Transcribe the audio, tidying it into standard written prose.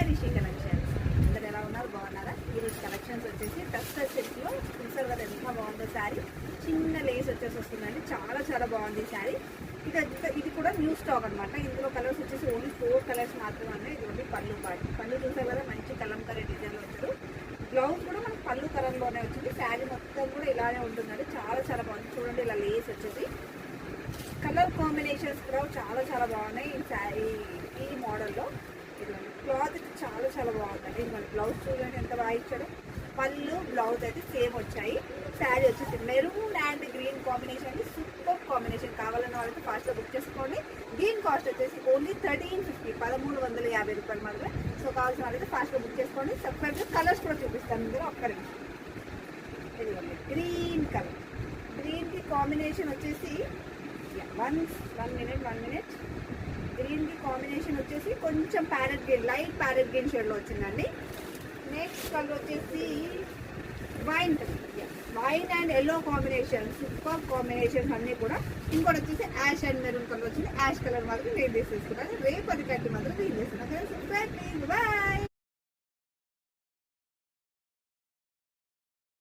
Rishi collections. అందరు ఎలా ఉన్నారు, బాగున్నారా? ఈరోజు కలెక్షన్స్ వచ్చేసి టస్టర్ సిల్క్లో చూసారు కదా ఎంత బాగుందో శారీ. చిన్న లేస్ వచ్చేసి వస్తుందండి, చాలా చాలా బాగుంది శారీ. ఇది కూడా న్యూ స్టాక్ అనమాట. ఇందులో కలర్స్ వచ్చేసి ఓన్లీ 4 కలర్స్ మాత్రమే ఉన్నాయి. ఇది ఓన్లీ పళ్ళు పాటి. పళ్ళు చూసారు కదా మంచి కలంకారీ డిజైన్లో వచ్చారు. బ్లౌజ్ కూడా మనకు పళ్ళు కలర్లోనే వచ్చింది. శారీ మొత్తం కూడా ఇలానే ఉంటుందండి, చాలా చాలా బాగుంది. చూడండి ఇలా లేస్ వచ్చేసి కలర్ కాంబినేషన్స్ కూడా చాలా చాలా బాగున్నాయి ఈ శారీ ఈ మోడల్లో. ఇదిగోండి క్లాత్ చాలా చాలా బాగుందండి. ఇదిగోండి బ్లౌజ్ చూడండి ఎంత బాగా ఇచ్చాడు. పళ్ళు బ్లౌజ్ అయితే సేమ్ వచ్చాయి. శారీ వచ్చేసి మెరూన్ అండ్ గ్రీన్ కాంబినేషన్ అండి, సూపర్ కాంబినేషన్. కావాలన్న వాళ్ళకి ఫాస్ట్గా బుక్ చేసుకోండి. దీని కాస్ట్ వచ్చేసి ఓన్లీ 1350, 1350 రూపాయలు మాత్రమే. సో కావాల్సిన వాళ్ళకి ఫాస్ట్గా బుక్ చేసుకోండి. సపరేట్గా కలర్స్ కూడా చూపిస్తాను ఇందులో ఒక్క నిమిషం. ఇదిగోండి గ్రీన్ కలర్, గ్రీన్కి కాంబినేషన్ వచ్చేసి వన్ మినిట్. గ్రీన్కి కాంబినేషన్ వచ్చేసి కొంచెం parrot green, light parrot green షేడ్లో వచ్చిందండి. నెక్స్ట్ కలర్ వచ్చేసి wine and yellow combination, super combinations అన్నీ కూడా. ఇంకోటి వచ్చేసి యాష్ అండ్ మెరూన్ కలర్ వచ్చింది. యాష్ కలర్ మాత్రం నేను తీసేసుకున్నాను. రేపు అది కట్టి మాత్రం నేను చేస్తున్నాను.